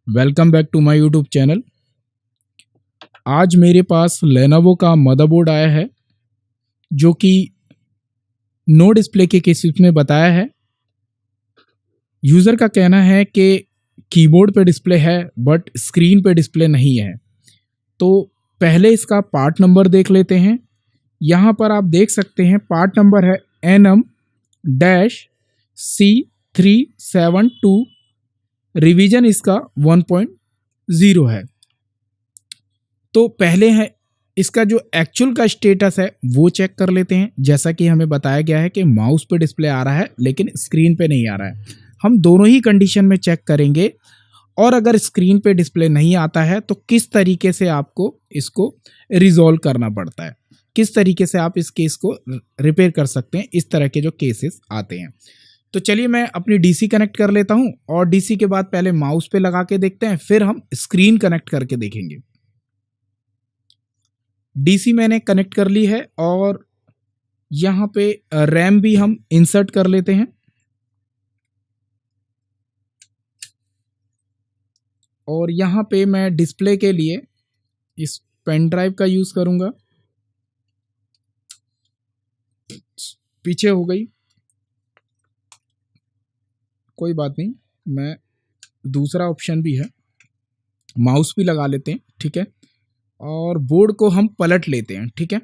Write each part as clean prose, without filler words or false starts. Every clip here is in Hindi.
Welcome back to my YouTube channel. आज मेरे पास लेनोवो का मदरबोर्ड आया है जो कि नो डिस्प्ले के केसेस में बताया है। यूज़र का कहना है कि कीबोर्ड पे डिस्प्ले है बट स्क्रीन पे डिस्प्ले नहीं है। तो पहले इसका पार्ट नंबर देख लेते हैं। यहाँ पर आप देख सकते हैं पार्ट नंबर है NM-C372। रिवीजन इसका 1.0 है। तो पहले है इसका जो एक्चुअल का स्टेटस है वो चेक कर लेते हैं। जैसा कि हमें बताया गया है कि माउस पे डिस्प्ले आ रहा है लेकिन स्क्रीन पे नहीं आ रहा है। हम दोनों ही कंडीशन में चेक करेंगे और अगर स्क्रीन पे डिस्प्ले नहीं आता है तो किस तरीके से आपको इसको रिजॉल्व करना पड़ता है, किस तरीके से आप इस केस को रिपेयर कर सकते हैं। इस तरह के जो केसेस आते हैं तो चलिए मैं अपनी डीसी कनेक्ट कर लेता हूं और डीसी के बाद पहले माउस पे लगा के देखते हैं, फिर हम स्क्रीन कनेक्ट करके देखेंगे। डीसी मैंने कनेक्ट कर ली है और यहाँ पे रैम भी हम इंसर्ट कर लेते हैं और यहाँ पे मैं डिस्प्ले के लिए इस पेन ड्राइव का यूज़ करूँगा। पीछे हो गई, कोई बात नहीं, मैं दूसरा ऑप्शन भी है, माउस भी लगा लेते हैं, ठीक है। और बोर्ड को हम पलट लेते हैं, ठीक है।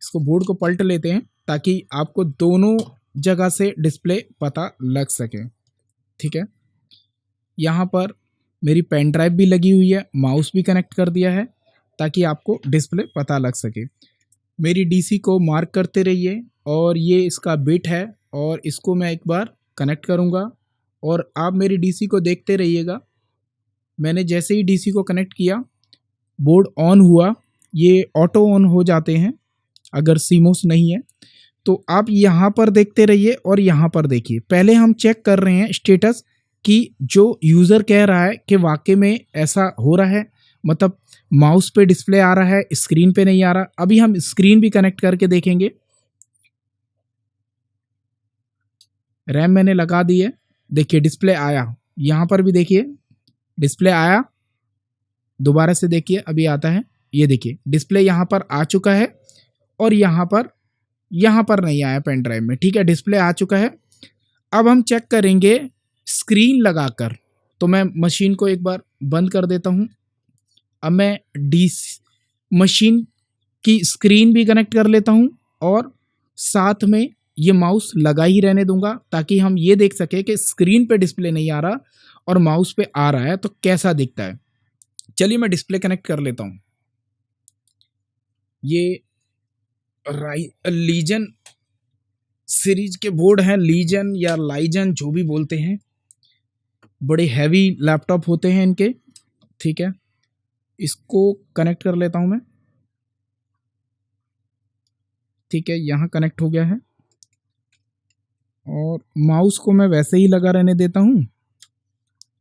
इसको बोर्ड को पलट लेते हैं ताकि आपको दोनों जगह से डिस्प्ले पता लग सके, ठीक है। यहाँ पर मेरी पेन ड्राइव भी लगी हुई है, माउस भी कनेक्ट कर दिया है ताकि आपको डिस्प्ले पता लग सके। मेरी डीसी को मार्क करते रहिए और ये इसका बिट है और इसको मैं एक बार कनेक्ट करूँगा और आप मेरी डीसी को देखते रहिएगा। मैंने जैसे ही डीसी को कनेक्ट किया बोर्ड ऑन हुआ, ये ऑटो ऑन हो जाते हैं अगर सीमोस नहीं है तो। आप यहाँ पर देखते रहिए और यहाँ पर देखिए। पहले हम चेक कर रहे हैं स्टेटस कि जो यूज़र कह रहा है कि वाकई में ऐसा हो रहा है, मतलब माउस पे डिस्प्ले आ रहा है स्क्रीन पे नहीं आ रहा। अभी हम स्क्रीन भी कनेक्ट करके देखेंगे। रैम मैंने लगा दी है, देखिए डिस्प्ले आया, यहाँ पर भी देखिए डिस्प्ले आया। दोबारा से देखिए अभी आता है, ये देखिए डिस्प्ले यहाँ पर आ चुका है और यहाँ पर नहीं आया पेन ड्राइव में, ठीक है। डिस्प्ले आ चुका है। अब हम चेक करेंगे स्क्रीन लगाकर। तो मैं मशीन को एक बार बंद कर देता हूँ। अब मैं मशीन की स्क्रीन भी कनेक्ट कर लेता हूँ और साथ में ये माउस लगा ही रहने दूंगा ताकि हम ये देख सके कि स्क्रीन पे डिस्प्ले नहीं आ रहा और माउस पे आ रहा है तो कैसा दिखता है। चलिए मैं डिस्प्ले कनेक्ट कर लेता हूँ। ये लीजन सीरीज के बोर्ड हैं, लीजन या लाइजन जो भी बोलते हैं, बड़े हैवी लैपटॉप होते हैं इनके, ठीक है। इसको कनेक्ट कर लेता हूं मैं, ठीक है। यहाँ कनेक्ट हो गया है और माउस को मैं वैसे ही लगा रहने देता हूं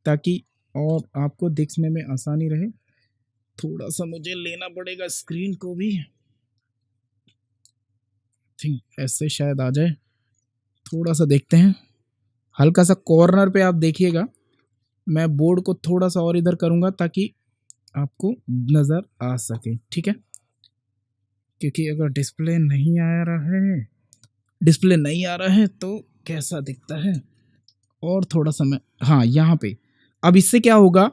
ताकि और आपको दिखने में आसानी रहे। थोड़ा सा मुझे लेना पड़ेगा स्क्रीन को भी, ठीक, ऐसे शायद आ जाए। थोड़ा सा देखते हैं, हल्का सा कॉर्नर पे आप देखिएगा। मैं बोर्ड को थोड़ा सा और इधर करूंगा ताकि आपको नज़र आ सके, ठीक है। क्योंकि अगर डिस्प्ले नहीं आ रहा है तो कैसा दिखता है। और थोड़ा सा मैं, हाँ यहाँ पे, अब इससे क्या होगा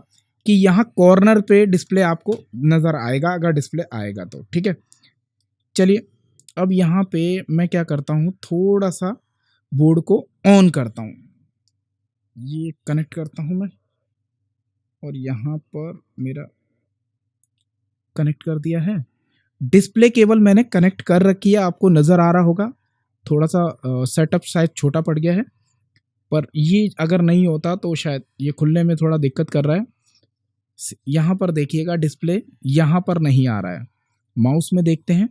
कि यहाँ कॉर्नर पे डिस्प्ले आपको नज़र आएगा अगर डिस्प्ले आएगा तो, ठीक है। चलिए अब यहाँ पे मैं क्या करता हूँ, थोड़ा सा बोर्ड को ऑन करता हूँ। ये कनेक्ट करता हूँ मैं और यहाँ पर मेरा कनेक्ट कर दिया है। डिस्प्ले केबल मैंने कनेक्ट कर रखी है, आपको नज़र आ रहा होगा। थोड़ा सा सेटअप शायद छोटा पड़ गया है, पर ये अगर नहीं होता तो शायद ये खुलने में थोड़ा दिक्कत कर रहा है। यहाँ पर देखिएगा डिस्प्ले यहाँ पर नहीं आ रहा है। माउस में देखते हैं,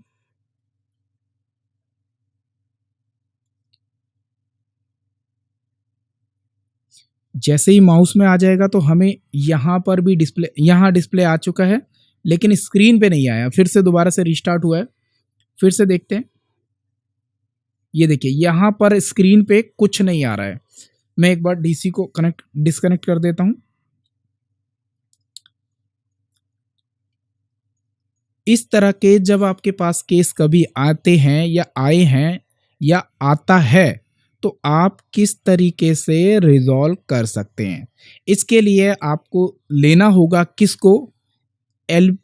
जैसे ही माउस में आ जाएगा तो हमें यहाँ पर भी डिस्प्ले, यहाँ डिस्प्ले आ चुका है लेकिन स्क्रीन पे नहीं आया। फिर से दोबारा से रिस्टार्ट हुआ है, फिर से देखते हैं। ये देखिए यहाँ पर स्क्रीन पे कुछ नहीं आ रहा है। मैं एक बार डीसी को डिस्कनेक्ट कर देता हूँ। इस तरह के जब आपके पास केस कभी आते हैं या आए हैं या आता है, तो आप किस तरीके से रिजॉल्व कर सकते हैं। इसके लिए आपको लेना होगा किसको, L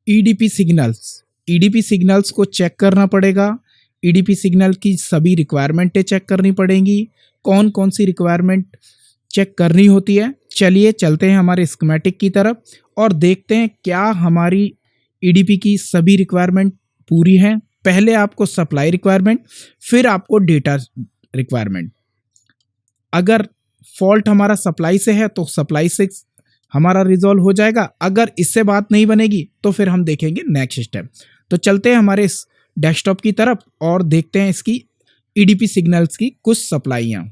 EDP signals. EDP signals को चेक करना पड़ेगा। ईडीपी सिग्नल की सभी रिक्वायरमेंटें चेक करनी पड़ेंगी। कौन कौन सी रिक्वायरमेंट चेक करनी होती है, चलिए चलते हैं हमारे स्कीमेटिक की तरफ और देखते हैं क्या हमारी ईडीपी की सभी रिक्वायरमेंट पूरी हैं। पहले आपको सप्लाई रिक्वायरमेंट, फिर आपको डेटा रिक्वायरमेंट। अगर फॉल्ट हमारा सप्लाई से है तो सप्लाई से हमारा रिजॉल्व हो जाएगा। अगर इससे बात नहीं बनेगी तो फिर हम देखेंगे नेक्स्ट स्टेप। तो चलते हैं हमारे इस डेस्कटॉप की तरफ और देखते हैं इसकी ईडीपी सिग्नल्स की कुछ सप्लाईयां।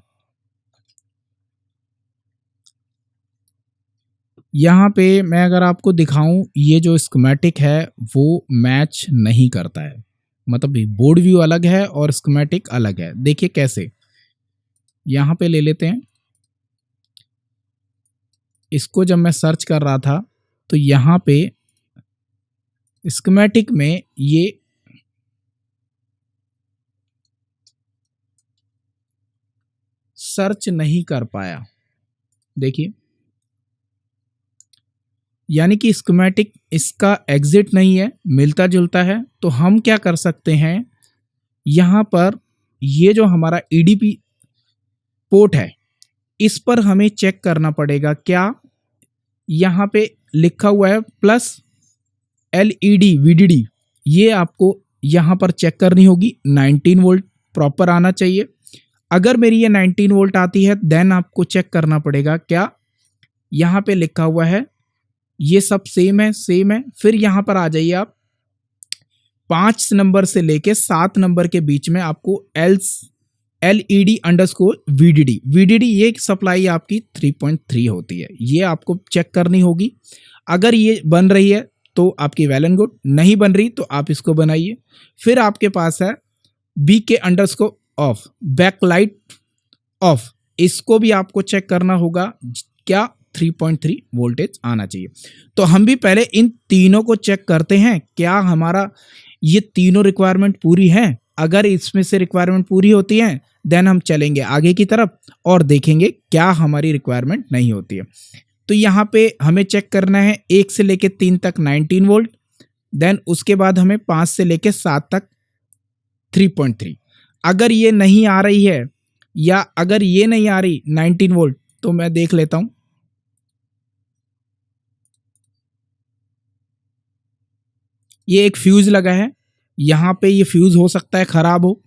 यहाँ पे मैं अगर आपको दिखाऊं, ये जो स्कीमेटिक है वो मैच नहीं करता है, मतलब बोर्ड व्यू अलग है और स्कीमेटिक अलग है। देखिए कैसे, यहाँ पे ले लेते हैं इसको। जब मैं सर्च कर रहा था तो यहाँ पे स्कीमेटिक में ये सर्च नहीं कर पाया। देखिए, यानी कि स्कीमेटिक इसका एग्जिट नहीं है, मिलता जुलता है। तो हम क्या कर सकते हैं, यहाँ पर ये जो हमारा ईडीपी पोर्ट है इस पर हमें चेक करना पड़ेगा। क्या, यहाँ पे लिखा हुआ है प्लस एलईडी वीडीडी, ये आपको यहाँ पर चेक करनी होगी। 19 वोल्ट प्रॉपर आना चाहिए। अगर मेरी ये 19 वोल्ट आती है देन आपको चेक करना पड़ेगा क्या, यहाँ पे लिखा हुआ है ये सब सेम है, सेम है। फिर यहाँ पर आ जाइए आप, 5 नंबर से लेके 7 नंबर के बीच में आपको एलईडी अंडरस्कोर वीडीडी, वीडीडी ये सप्लाई आपकी 3.3 होती है, ये आपको चेक करनी होगी। अगर ये बन रही है तो आपकी वेल एंड गुड, नहीं बन रही तो आप इसको बनाइए। फिर आपके पास है BK underscore off, backlight off, इसको भी आपको चेक करना होगा। क्या, 3.3 वोल्टेज आना चाहिए। तो हम भी पहले इन तीनों को चेक करते हैं, क्या हमारा ये तीनों रिक्वायरमेंट पूरी हैं। अगर इसमें से रिक्वायरमेंट पूरी होती है देन हम चलेंगे आगे की तरफ और देखेंगे क्या हमारी रिक्वायरमेंट नहीं होती है। तो यहाँ पे हमें चेक करना है 1 से लेके 3 तक 19 वोल्ट, देन उसके बाद हमें 5 से लेके 7 तक 3.3। अगर ये नहीं आ रही है या अगर ये नहीं आ रही 19 वोल्ट, तो मैं देख लेता हूं। ये एक फ्यूज लगा है, यहाँ पे ये फ्यूज हो सकता है खराब हो,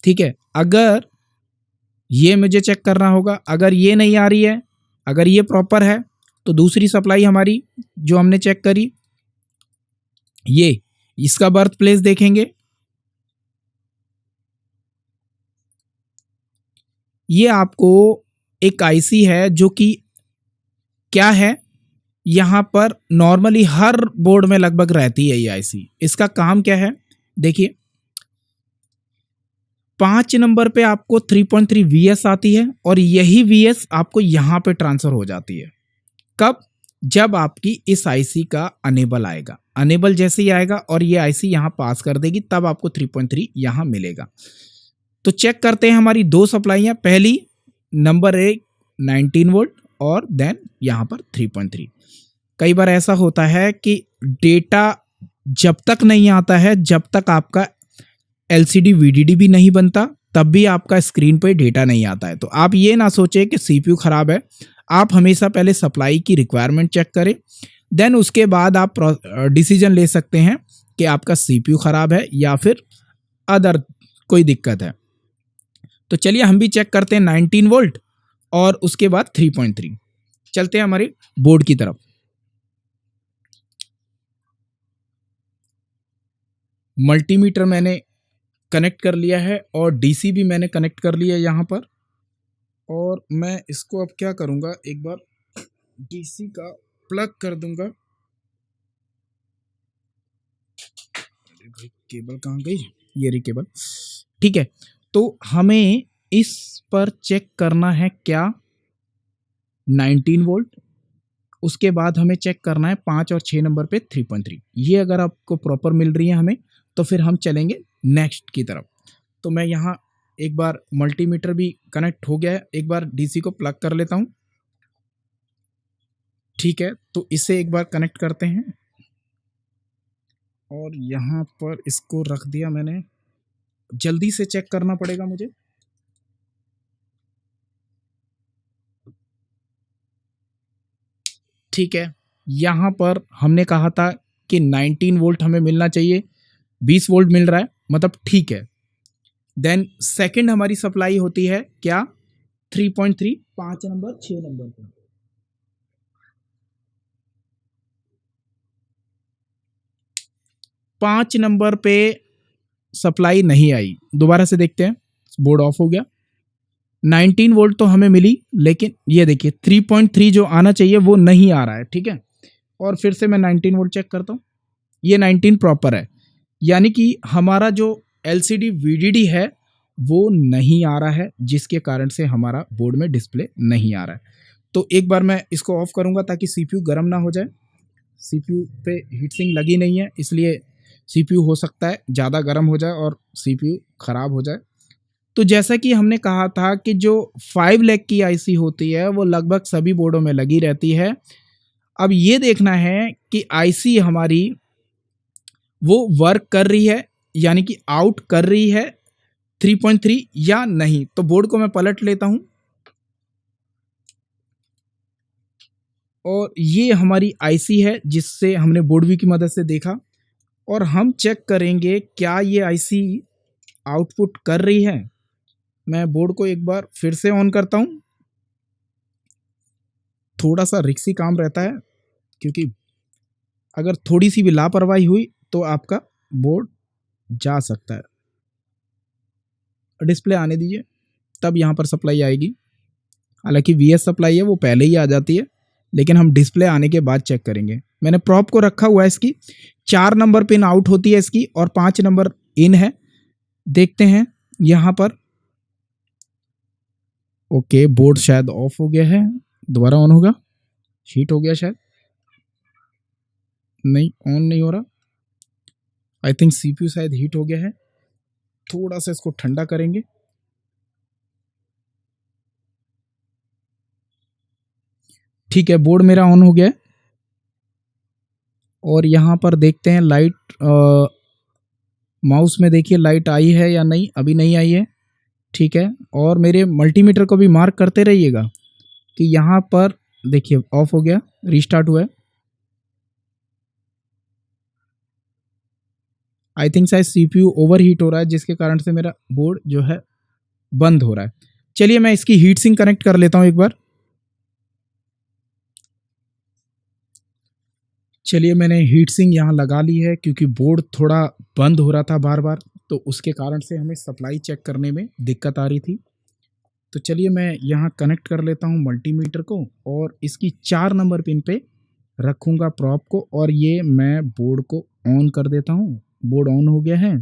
ठीक है। अगर ये मुझे चेक करना होगा, अगर ये नहीं आ रही है, अगर ये प्रॉपर है तो दूसरी सप्लाई हमारी जो हमने चेक करी, ये इसका बर्थ प्लेस देखेंगे। ये आपको एक आईसी है जो कि क्या है, यहाँ पर नॉर्मली हर बोर्ड में लगभग रहती है ये आईसी। इसका काम क्या है, देखिए 5 नंबर पे आपको 3.3 VS आती है और यही VS आपको यहाँ पे ट्रांसफर हो जाती है। कब, जब आपकी इस आईसी का अनेबल आएगा। अनेबल जैसे ही आएगा और ये आईसी यहाँ पास कर देगी तब आपको 3.3 यहाँ मिलेगा। तो चेक करते हैं हमारी दो सप्लाईयाँ। पहली नंबर 1 19 वोल्ट और देन यहाँ पर 3.3। कई बार ऐसा होता है कि डेटा जब तक नहीं आता है, जब तक आपका एलसीडी वीडीडी भी नहीं बनता, तब भी आपका स्क्रीन पे डेटा नहीं आता है। तो आप ये ना सोचे कि सीपीयू खराब है, आप हमेशा पहले सप्लाई की रिक्वायरमेंट चेक करें, देन उसके बाद आप डिसीजन ले सकते हैं कि आपका सीपीयू खराब है या फिर अदर कोई दिक्कत है। तो चलिए हम भी चेक करते हैं 19 वोल्ट और उसके बाद 3.3। चलते हैं हमारे बोर्ड की तरफ। मल्टीमीटर मैंने कनेक्ट कर लिया है और डीसी भी मैंने कनेक्ट कर लिया है यहाँ पर। और मैं इसको अब क्या करूँगा, एक बार डीसी का प्लग कर दूंगा। अरे भाई केबल कहाँ गई, ये रही केबल, ठीक है। तो हमें इस पर चेक करना है क्या, 19 वोल्ट उसके बाद हमें चेक करना है 5 और 6 नंबर पे 3.3। ये अगर आपको प्रॉपर मिल रही है हमें, तो फिर हम चलेंगे नेक्स्ट की तरफ। तो मैं यहाँ एक बार मल्टीमीटर भी कनेक्ट हो गया है, एक बार डीसी को प्लग कर लेता हूँ। ठीक है, तो इसे एक बार कनेक्ट करते हैं और यहाँ पर इसको रख दिया मैंने। जल्दी से चेक करना पड़ेगा मुझे। ठीक है, यहाँ पर हमने कहा था कि 19 वोल्ट हमें मिलना चाहिए, 20 वोल्ट मिल रहा है, मतलब ठीक है। देन सेकंड हमारी सप्लाई होती है क्या, 3.3, 5 नंबर 6 नंबर पे। 5 नंबर पे सप्लाई नहीं आई, दोबारा से देखते हैं। बोर्ड ऑफ हो गया। 19 वोल्ट तो हमें मिली, लेकिन ये देखिए 3.3 जो आना चाहिए वो नहीं आ रहा है। ठीक है, और फिर से मैं 19 वोल्ट चेक करता हूँ, ये 19 प्रॉपर है, यानी कि हमारा जो एलसीडी वीडीडी है वो नहीं आ रहा है, जिसके कारण से हमारा बोर्ड में डिस्प्ले नहीं आ रहा है। तो एक बार मैं इसको ऑफ करूंगा ताकि सीपीयू गर्म ना हो जाए। सीपीयू पे हीट सिंक लगी नहीं है, इसलिए सीपीयू हो सकता है ज़्यादा गर्म हो जाए और सीपीयू ख़राब हो जाए। तो जैसा कि हमने कहा था कि जो 5 लाख की आईसी होती है वो लगभग सभी बोर्डों में लगी रहती है। अब ये देखना है कि आईसी हमारी वो वर्क कर रही है, यानी कि आउट कर रही है 3.3 या नहीं। तो बोर्ड को मैं पलट लेता हूं और ये हमारी आईसी है जिससे हमने बोर्ड व्यू की मदद से देखा, और हम चेक करेंगे क्या ये आईसी आउटपुट कर रही है। मैं बोर्ड को एक बार फिर से ऑन करता हूं। थोड़ा सा रिस्की काम रहता है, क्योंकि अगर थोड़ी सी भी लापरवाही हुई तो आपका बोर्ड जा सकता है। डिस्प्ले आने दीजिए, तब यहाँ पर सप्लाई आएगी। हालांकि वीएस सप्लाई है वो पहले ही आ जाती है, लेकिन हम डिस्प्ले आने के बाद चेक करेंगे। मैंने प्रॉप को रखा हुआ है, इसकी 4 नंबर पिन आउट होती है इसकी और 5 नंबर इन है। देखते हैं यहाँ पर। ओके, बोर्ड शायद ऑफ हो गया है, दोबारा ऑन होगा। हीट हो गया शायद, नहीं ऑन नहीं हो रहा। आई थिंक सीपीयू शायद हीट हो गया है। थोड़ा सा इसको ठंडा करेंगे। ठीक है, बोर्ड मेरा ऑन हो गया है और यहाँ पर देखते हैं लाइट, माउस में देखिए लाइट आई है या नहीं, अभी नहीं आई है। ठीक है, और मेरे मल्टीमीटर को भी मार्क करते रहिएगा कि यहाँ पर देखिए ऑफ हो गया, रीस्टार्ट हुआ है। आई थिंक शायद सीपीयू ओवर हीट हो रहा है, जिसके कारण से मेरा बोर्ड जो है बंद हो रहा है। चलिए मैं इसकी हीट सिंक कनेक्ट कर लेता हूँ एक बार। चलिए मैंने हीट सिंक यहाँ लगा ली है, क्योंकि बोर्ड थोड़ा बंद हो रहा था बार बार, तो उसके कारण से हमें सप्लाई चेक करने में दिक्कत आ रही थी। तो चलिए मैं यहाँ कनेक्ट कर लेता हूँ मल्टीमीटर को और इसकी 4 नंबर पिन पे रखूँगा प्रॉप को, और ये मैं बोर्ड को ऑन कर देता हूँ। बोर्ड ऑन हो गया है।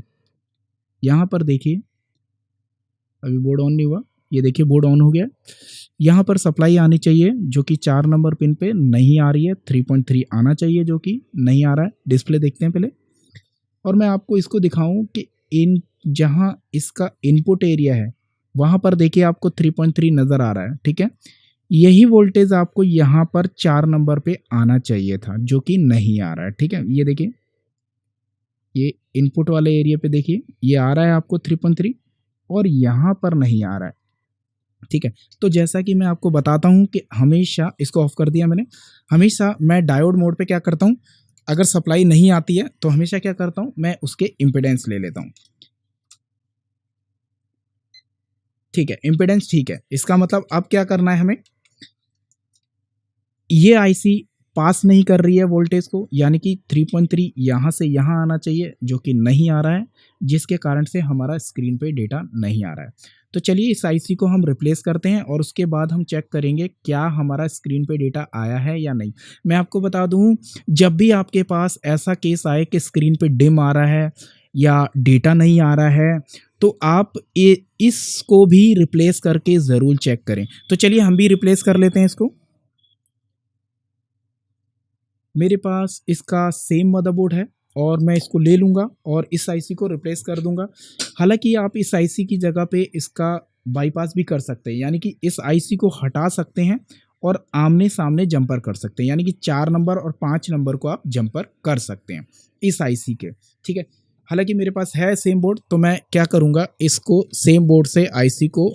यहाँ पर देखिए, अभी बोर्ड ऑन नहीं हुआ, ये देखिए बोर्ड ऑन हो गया। यहाँ पर सप्लाई आनी चाहिए जो कि 4 नंबर पिन पे नहीं आ रही है, 3.3 आना चाहिए जो कि नहीं आ रहा है। डिस्प्ले देखते हैं पहले, और मैं आपको इसको दिखाऊं कि इन जहाँ इसका इनपुट एरिया है वहाँ पर देखिए आपको 3.3 नज़र आ रहा है। ठीक है, यही वोल्टेज आपको यहाँ पर 4 नंबर पे आना चाहिए था, जो कि नहीं आ रहा है। ठीक है, ये देखिए, ये इनपुट वाले एरिया पे देखिए ये आ रहा है आपको 3.3 और यहाँ पर नहीं आ रहा है। ठीक है, तो जैसा कि मैं आपको बताता हूँ कि हमेशा इसको ऑफ कर दिया मैंने। हमेशा मैं डायोड मोड पे क्या करता हूँ, अगर सप्लाई नहीं आती है तो हमेशा क्या करता हूँ, मैं उसके इम्पिडेंस ले लेता हूँ। ठीक है, इम्पिडेंस ठीक है, इसका मतलब अब क्या करना है हमें, ये आईसी पास नहीं कर रही है वोल्टेज को, यानी कि 3.3 यहाँ से यहाँ आना चाहिए जो कि नहीं आ रहा है, जिसके कारण से हमारा स्क्रीन पे डेटा नहीं आ रहा है। तो चलिए इस आईसी को हम रिप्लेस करते हैं और उसके बाद हम चेक करेंगे क्या हमारा स्क्रीन पे डेटा आया है या नहीं। मैं आपको बता दूं, जब भी आपके पास ऐसा केस आए कि स्क्रीन पे डिम आ रहा है या डेटा नहीं आ रहा है, तो आप इसको भी रिप्लेस करके ज़रूर चेक करें। तो चलिए हम भी रिप्लेस कर लेते हैं इसको। मेरे पास इसका सेम मदरबोर्ड है और मैं इसको ले लूँगा और इस आईसी को रिप्लेस कर दूँगा। हालाँकि आप इस आईसी की जगह पे इसका बाईपास भी कर सकते हैं, यानी कि इस आईसी को हटा सकते हैं और आमने-सामने जंपर कर सकते हैं, यानी कि 4 नंबर और 5 नंबर को आप जंपर कर सकते हैं इस आईसी के, ठीक है। हालाँकि मेरे पास है सेम बोर्ड, तो मैं क्या करूँगा, इसको सेम बोर्ड से आईसी को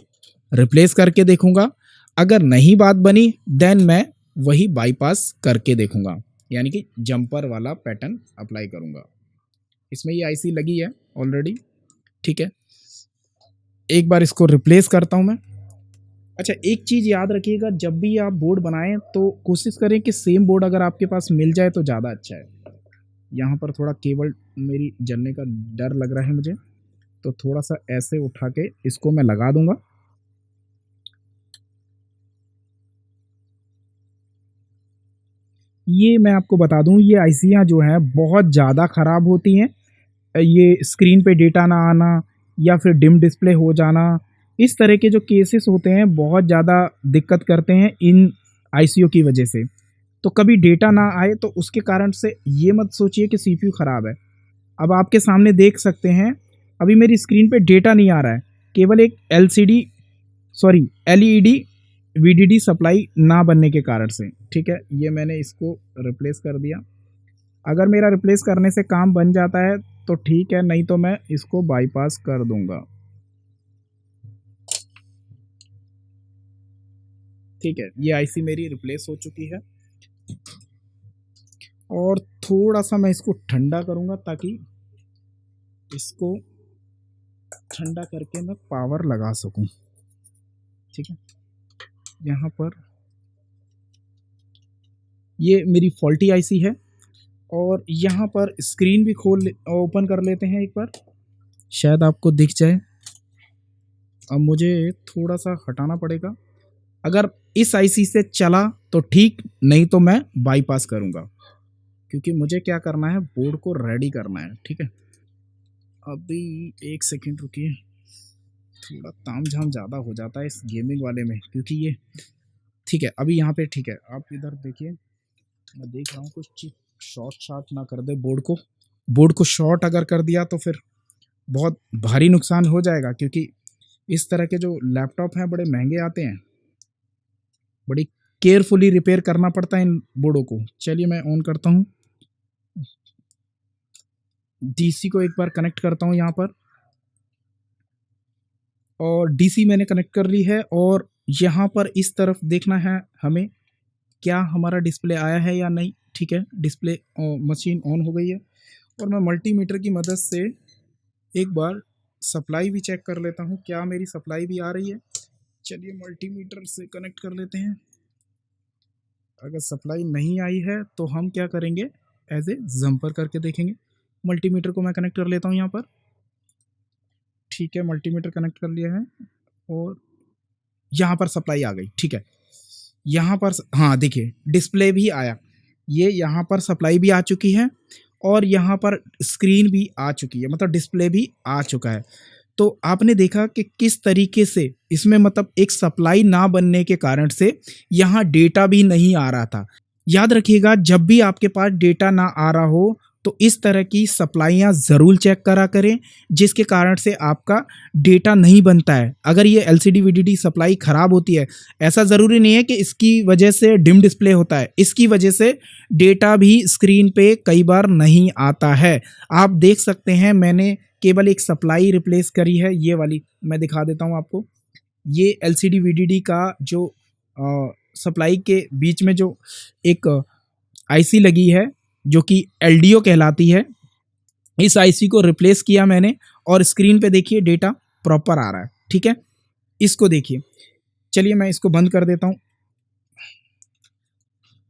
रिप्लेस करके देखूँगा। अगर नहीं बात बनी देन मैं वही बाईपास करके देखूँगा, यानी कि जंपर वाला पैटर्न अप्लाई करूँगा। इसमें ये आईसी लगी है ऑलरेडी, ठीक है। एक बार इसको रिप्लेस करता हूँ मैं। अच्छा, एक चीज़ याद रखिएगा, जब भी आप बोर्ड बनाएं तो कोशिश करें कि सेम बोर्ड अगर आपके पास मिल जाए तो ज़्यादा अच्छा है। यहाँ पर थोड़ा केबल मेरी जलने का डर लग रहा है मुझे, तो थोड़ा सा ऐसे उठा के इसको मैं लगा दूंगा। ये मैं आपको बता दूं, ये आईसियाँ जो हैं बहुत ज़्यादा ख़राब होती हैं। ये स्क्रीन पे डेटा ना आना या फिर डिम डिस्प्ले हो जाना, इस तरह के जो केसेस होते हैं बहुत ज़्यादा दिक्कत करते हैं इन आईसीयू की वजह से। तो कभी डेटा ना आए तो उसके कारण से ये मत सोचिए कि सीपीयू ख़राब है। अब आपके सामने देख सकते हैं, अभी मेरी स्क्रीन पे डेटा नहीं आ रहा है, केवल एक एलईडी वीडीडी सप्लाई ना बनने के कारण से, ठीक है। ये मैंने इसको रिप्लेस कर दिया। अगर मेरा रिप्लेस करने से काम बन जाता है तो ठीक है, नहीं तो मैं इसको बाईपास कर दूंगा, ठीक है। ये आईसी मेरी रिप्लेस हो चुकी है और थोड़ा सा मैं इसको ठंडा करूंगा ताकि इसको ठंडा करके मैं पावर लगा सकूं, ठीक है। यहाँ पर ये मेरी फॉल्टी आईसी है और यहाँ पर स्क्रीन भी ओपन कर लेते हैं एक बार, शायद आपको दिख जाए। अब मुझे थोड़ा सा हटाना पड़ेगा। अगर इस आईसी से चला तो ठीक, नहीं तो मैं बाईपास करूँगा, क्योंकि मुझे क्या करना है, बोर्ड को रेडी करना है, ठीक है। अभी एक सेकंड रुकिए, थोड़ा तामझाम ज़्यादा हो जाता है इस गेमिंग वाले में, क्योंकि ये ठीक है। अभी यहाँ पे ठीक है, आप इधर देखिए, मैं देख रहा हूँ कुछ शॉर्ट ना कर दे बोर्ड को शॉर्ट अगर कर दिया तो फिर बहुत भारी नुकसान हो जाएगा, क्योंकि इस तरह के जो लैपटॉप हैं बड़े महंगे आते हैं, बड़ी केयरफुली रिपेयर करना पड़ता है इन बोर्डों को। चलिए मैं ऑन करता हूँ, डीसी को एक बार कनेक्ट करता हूँ यहाँ पर, और डीसी मैंने कनेक्ट कर ली है। और यहाँ पर इस तरफ देखना है हमें, क्या हमारा डिस्प्ले आया है या नहीं, ठीक है। डिस्प्ले मशीन ऑन हो गई है और मैं मल्टीमीटर की मदद से एक बार सप्लाई भी चेक कर लेता हूँ, क्या मेरी सप्लाई भी आ रही है। चलिए मल्टीमीटर से कनेक्ट कर लेते हैं। अगर सप्लाई नहीं आई है तो हम क्या करेंगे, एज ए जंपर करके देखेंगे। मल्टीमीटर को मैं कनेक्ट कर लेता हूँ यहाँ पर, ठीक है। मल्टीमीटर कनेक्ट कर लिया है और यहाँ पर सप्लाई आ गई, ठीक है। यहाँ पर हाँ देखिए, डिस्प्ले भी आया, ये यहाँ पर सप्लाई भी आ चुकी है और यहाँ पर स्क्रीन भी आ चुकी है, मतलब डिस्प्ले भी आ चुका है। तो आपने देखा कि किस तरीके से इसमें मतलब एक सप्लाई ना बनने के कारण से यहाँ डेटा भी नहीं आ रहा था। याद रखिएगा, जब भी आपके पास डेटा ना आ रहा हो तो इस तरह की सप्लाइयाँ ज़रूर चेक करा करें, जिसके कारण से आपका डेटा नहीं बनता है। अगर ये एलसीडी वीडीडी सप्लाई ख़राब होती है, ऐसा ज़रूरी नहीं है कि इसकी वजह से डिम डिस्प्ले होता है, इसकी वजह से डेटा भी स्क्रीन पे कई बार नहीं आता है। आप देख सकते हैं, मैंने केवल एक सप्लाई रिप्लेस करी है, ये वाली मैं दिखा देता हूँ आपको। ये एलसीडी वीडीडी का जो सप्लाई के बीच में जो एक आईसी लगी है, जो कि एलडीओ कहलाती है, इस आईसी को रिप्लेस किया मैंने और स्क्रीन पे देखिए डेटा प्रॉपर आ रहा है, ठीक है। इसको देखिए, चलिए मैं इसको बंद कर देता हूँ।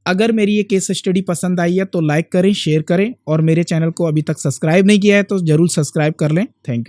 अगर मेरी ये केस स्टडी पसंद आई है तो लाइक करें, शेयर करें और मेरे चैनल को अभी तक सब्सक्राइब नहीं किया है तो ज़रूर सब्सक्राइब कर लें। Thank you.